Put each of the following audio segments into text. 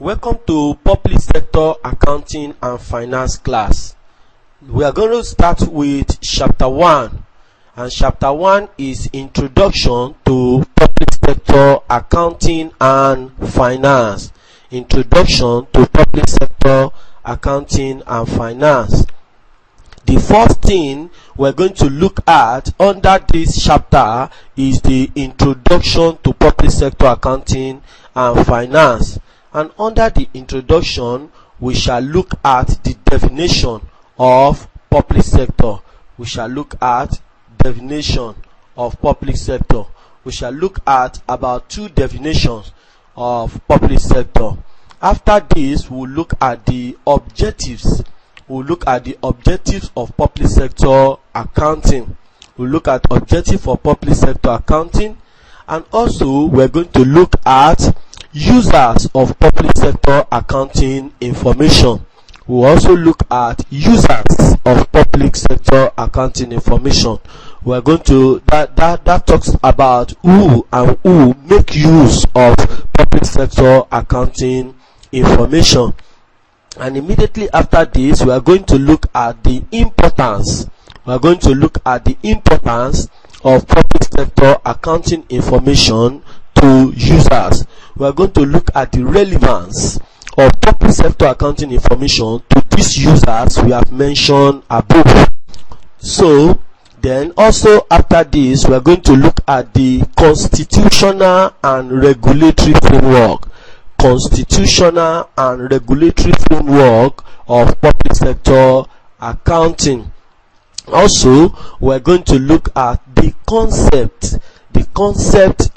Welcome to Public Sector Accounting and Finance class. We are going to start with Chapter 1, and Chapter 1 is Introduction to Public Sector Accounting and Finance. Introduction to Public Sector Accounting and Finance. The first thing we're going to look at under this chapter is the Introduction to Public Sector Accounting and Finance. And under the introduction, we shall look at the definition of public sector. We shall look at definition of public sector. We shall look at about two definitions of public sector. After this, we'll look at the objectives. We'll look at the objectives of public sector accounting. We'll look at objective for public sector accounting, and also we're going to look at users of public sector accounting information. We'll also look at users of public sector accounting information. We're going to that talks about who and who make use of public sector accounting information. And immediately after this, we are going to look at the importance. We are going to look at the importance of public sector accounting information to users. We are going to look at the relevance of public sector accounting information to these users we have mentioned above. So then also after this, we are going to look at the constitutional and regulatory framework. Constitutional and regulatory framework of public sector accounting. Also, we are going to look at the concept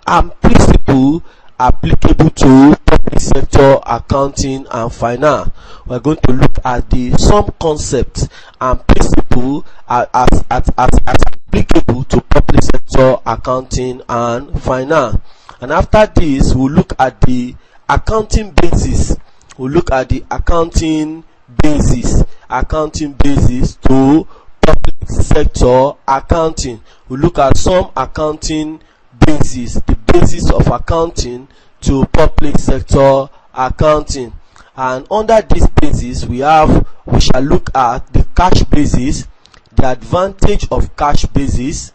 and principle applicable to public sector accounting and finance. We are going to look at some concepts and principle as applicable to public sector accounting and finance. And after this, we'll look at the accounting basis. We'll look at the accounting basis to public sector accounting. We'll look at some accounting basis, the basis of accounting to public sector accounting. And under this basis, we shall look at the cash basis, the advantage of cash basis.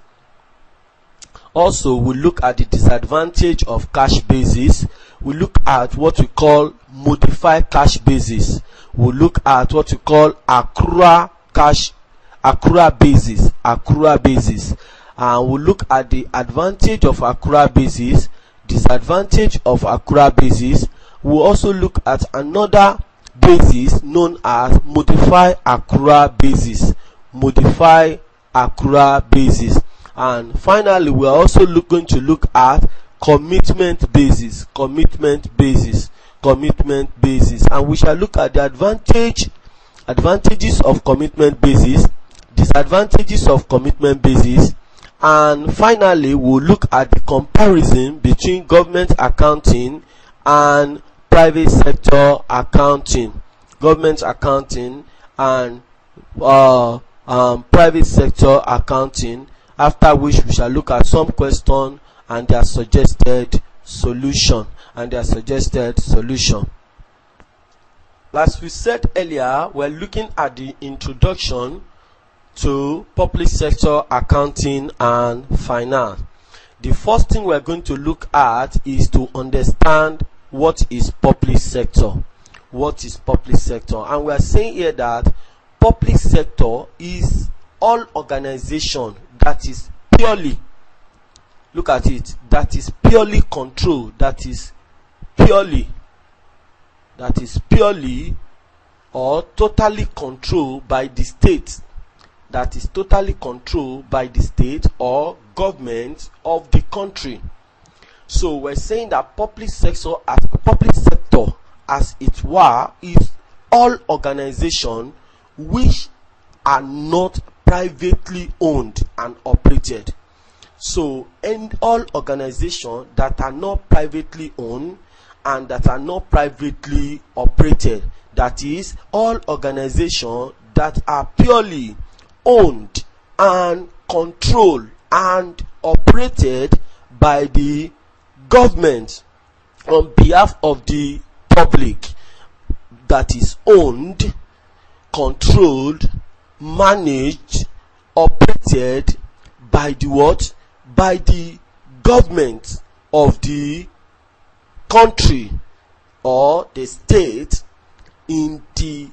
Also, we'll look at the disadvantage of cash basis. We'll look at what we call modified cash basis. We'll look at what we call accrual basis. And we'll look at the advantage of accrual basis, disadvantage of accrual basis. We'll also look at another basis known as modified accrual basis. And finally, we are also going to look at commitment basis. And we shall look at the advantages of commitment basis, disadvantages of commitment basis. And finally, we'll look at the comparison between government accounting and private sector accounting. Government accounting and private sector accounting. After which, we shall look at some questions and their suggested solution. As we said earlier, we're looking at the introduction to public sector accounting and finance. The first thing we're going to look at is to understand what is public sector. And we are saying here that public sector is all organization that is purely, look at it, that is purely controlled, that is purely or totally controlled by the state. That is totally controlled by the state or government of the country. So we're saying that public sector as it were is all organizations which are not privately owned and operated. So and all organizations that are not privately owned and that are not privately operated, that is all organizations that are purely owned and controlled and operated by the government on behalf of the public. that is owned, controlled, managed, operated by the what? By the government of the country or the state in the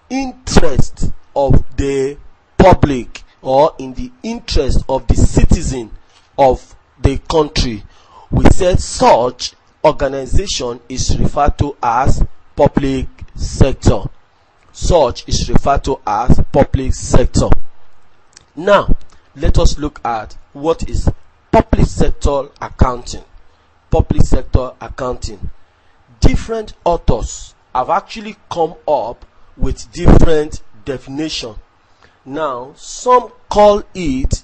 interest of the public or in the interest of the citizen of the country. We said such organization is referred to as public sector. Such is referred to as public sector. Now, let us look at what is public sector accounting. Public sector accounting. Different authors have actually come up with different definition. Now, some call it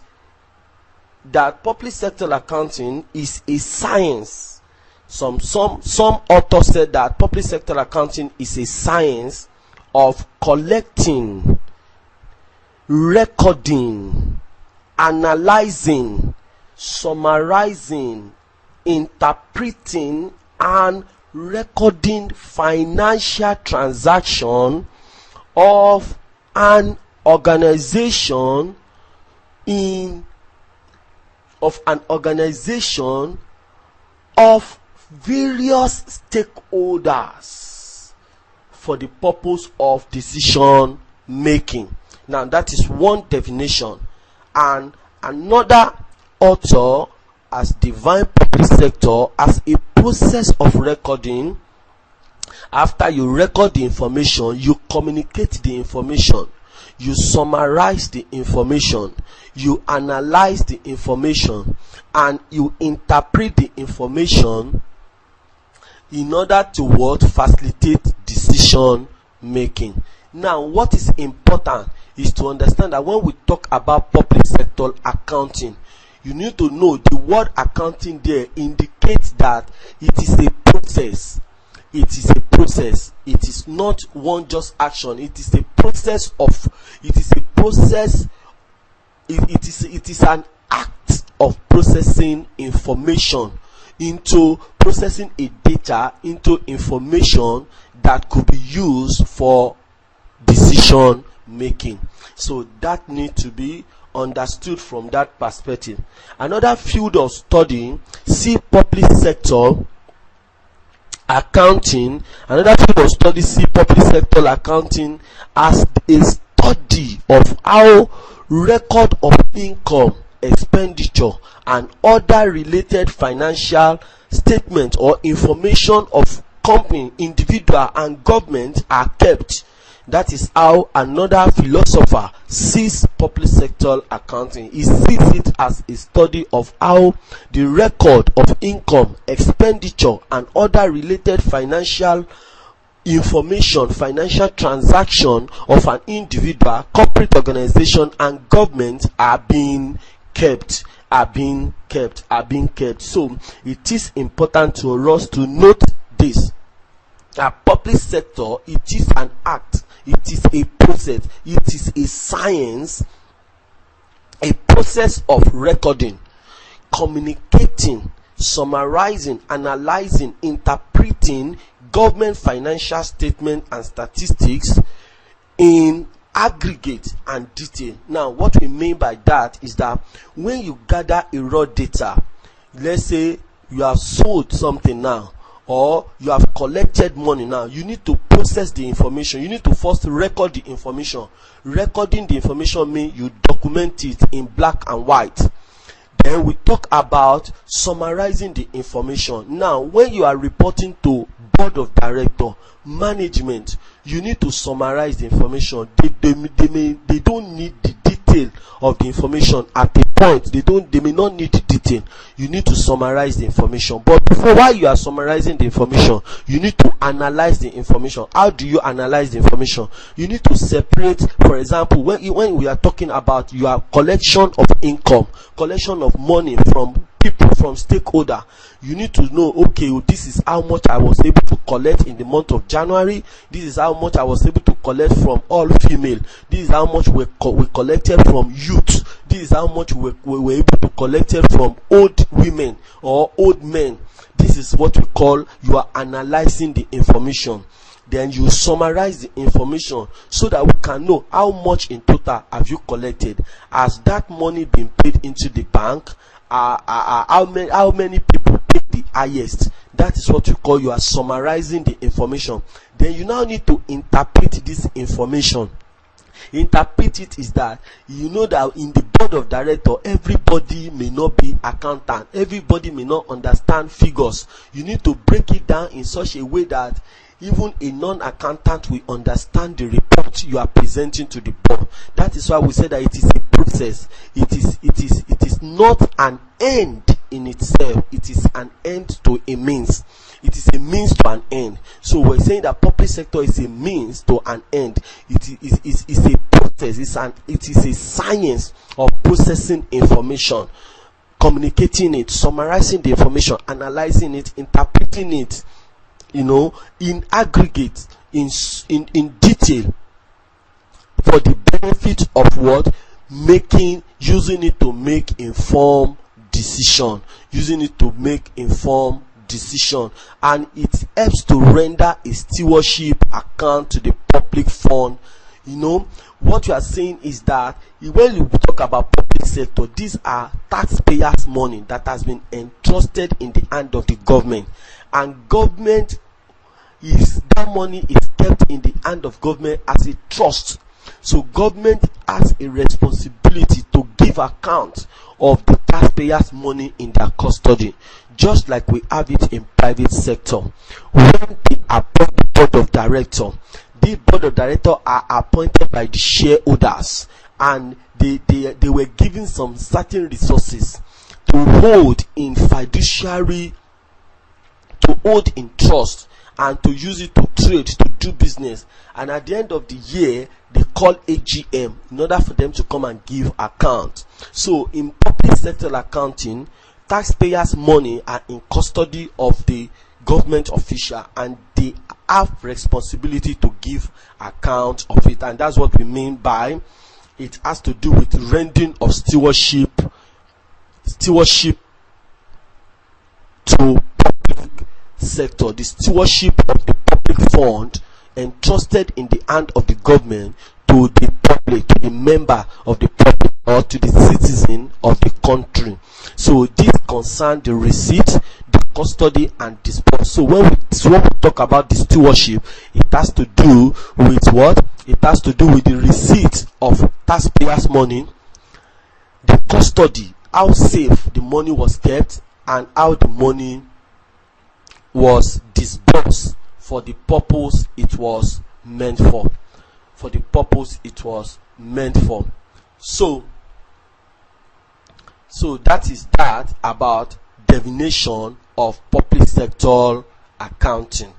that public sector accounting is a science. Some authors said that public sector accounting is a science of collecting, recording, analyzing, summarizing, interpreting, and recording financial transaction of an organization of various stakeholders for the purpose of decision making. Now, that is one definition, and another author has defined public sector as a process of recording. After you record the information, you communicate the information, you summarize the information, you analyze the information, and you interpret the information in order to what? Facilitate decision making. Now, what is important is to understand that when we talk about public sector accounting, you need to know the word accounting there indicates that it is a process. It is a process. It is not one just action. It is a process of. It is a process. It is an act of processing information into processing a data into information that could be used for decision making. So that needs to be understood from that perspective. Another field of study, see public sector accounting. Another field of study, see public sector accounting as a study of how record of income, expenditure, and other related financial statements or information of company, individual, and government are kept. That is how another philosopher sees public sector accounting. He sees it as a study of how the record of income, expenditure, and other related financial information, financial transaction of an individual, corporate organization, and government are being kept. So it is important to us to note this. A public sector, it is an act, it is a process, it is a science, a process of recording, communicating, summarizing, analyzing, interpreting government financial statement and statistics in aggregate and detail. Now, what we mean by that is that when you gather a raw data, let's say you have sold something now, or you have collected money now, you need to process the information. You need to first record the information. Recording the information means you document it in black and white. Then we talk about summarizing the information. Now, when you are reporting to board of director, management, you need to summarize the information. They don't need the detail of the information at a point. They may not need the detail. You need to summarize the information. But while you are summarizing the information, you need to analyze the information. How do you analyze the information? You need to separate. For example, when we are talking about your collection of income, collection of money from people, from stakeholder, you need to know, okay, this is how much I was able to collect in the month of January. This is how much I was able to collect from all female. This is how much we collected from youth. This is how much we were able to collect from old women or old men. This is what we call, you are analyzing the information. then you summarize the information so that we can know how much in total have you collected. Has that money been paid into the bank? How many people paid the highest? That is what you call, you are summarizing the information. Then you now need to interpret this information. Interpret it is that you know that in the board of director, everybody may not be accountant, everybody may not understand figures. You need to break it down in such a way that even a non-accountant will understand the report you are presenting to the board. That is why we say that it is a process. It is not an end in itself. It is an end to a means. It is a means to an end. So we're saying that public sector is a means to an end. It is a process. It is a science of processing information, communicating it, summarizing the information, analyzing it, interpreting it, in aggregate, in detail, for the benefit of what? Using it to make informed decision. And it helps to render a stewardship account to the public fund. What you are saying is that when you talk about public sector, these are taxpayers' money that has been entrusted in the hand of the government, and that money is kept in the hand of government as a trust. So government has a responsibility to give account of the taxpayers' money in their custody, just like we have it in private sector. When they appoint the board of director, the board of director are appointed by the shareholders, and they were given some certain resources to hold in fiduciary, to hold in trust, and to use it to trade, to do business. And at the end of the year, they call AGM in order for them to come and give account. So in public sector accounting, taxpayers' money are in custody of the government official, and they have responsibility to give account of it. And that's what we mean by it has to do with rendering of stewardship to public sector. The stewardship of the public fund entrusted in the hand of the government to the public, to the member of the public, or to the citizen of the country. So this concerns the receipt, the custody, and disburse. So when we talk about the stewardship, it has to do with what? It has to do with the receipt of taxpayers' money, the custody, how safe the money was kept, and how the money was disbursed for the purpose it was meant for. So that is that about definition of public sector accounting.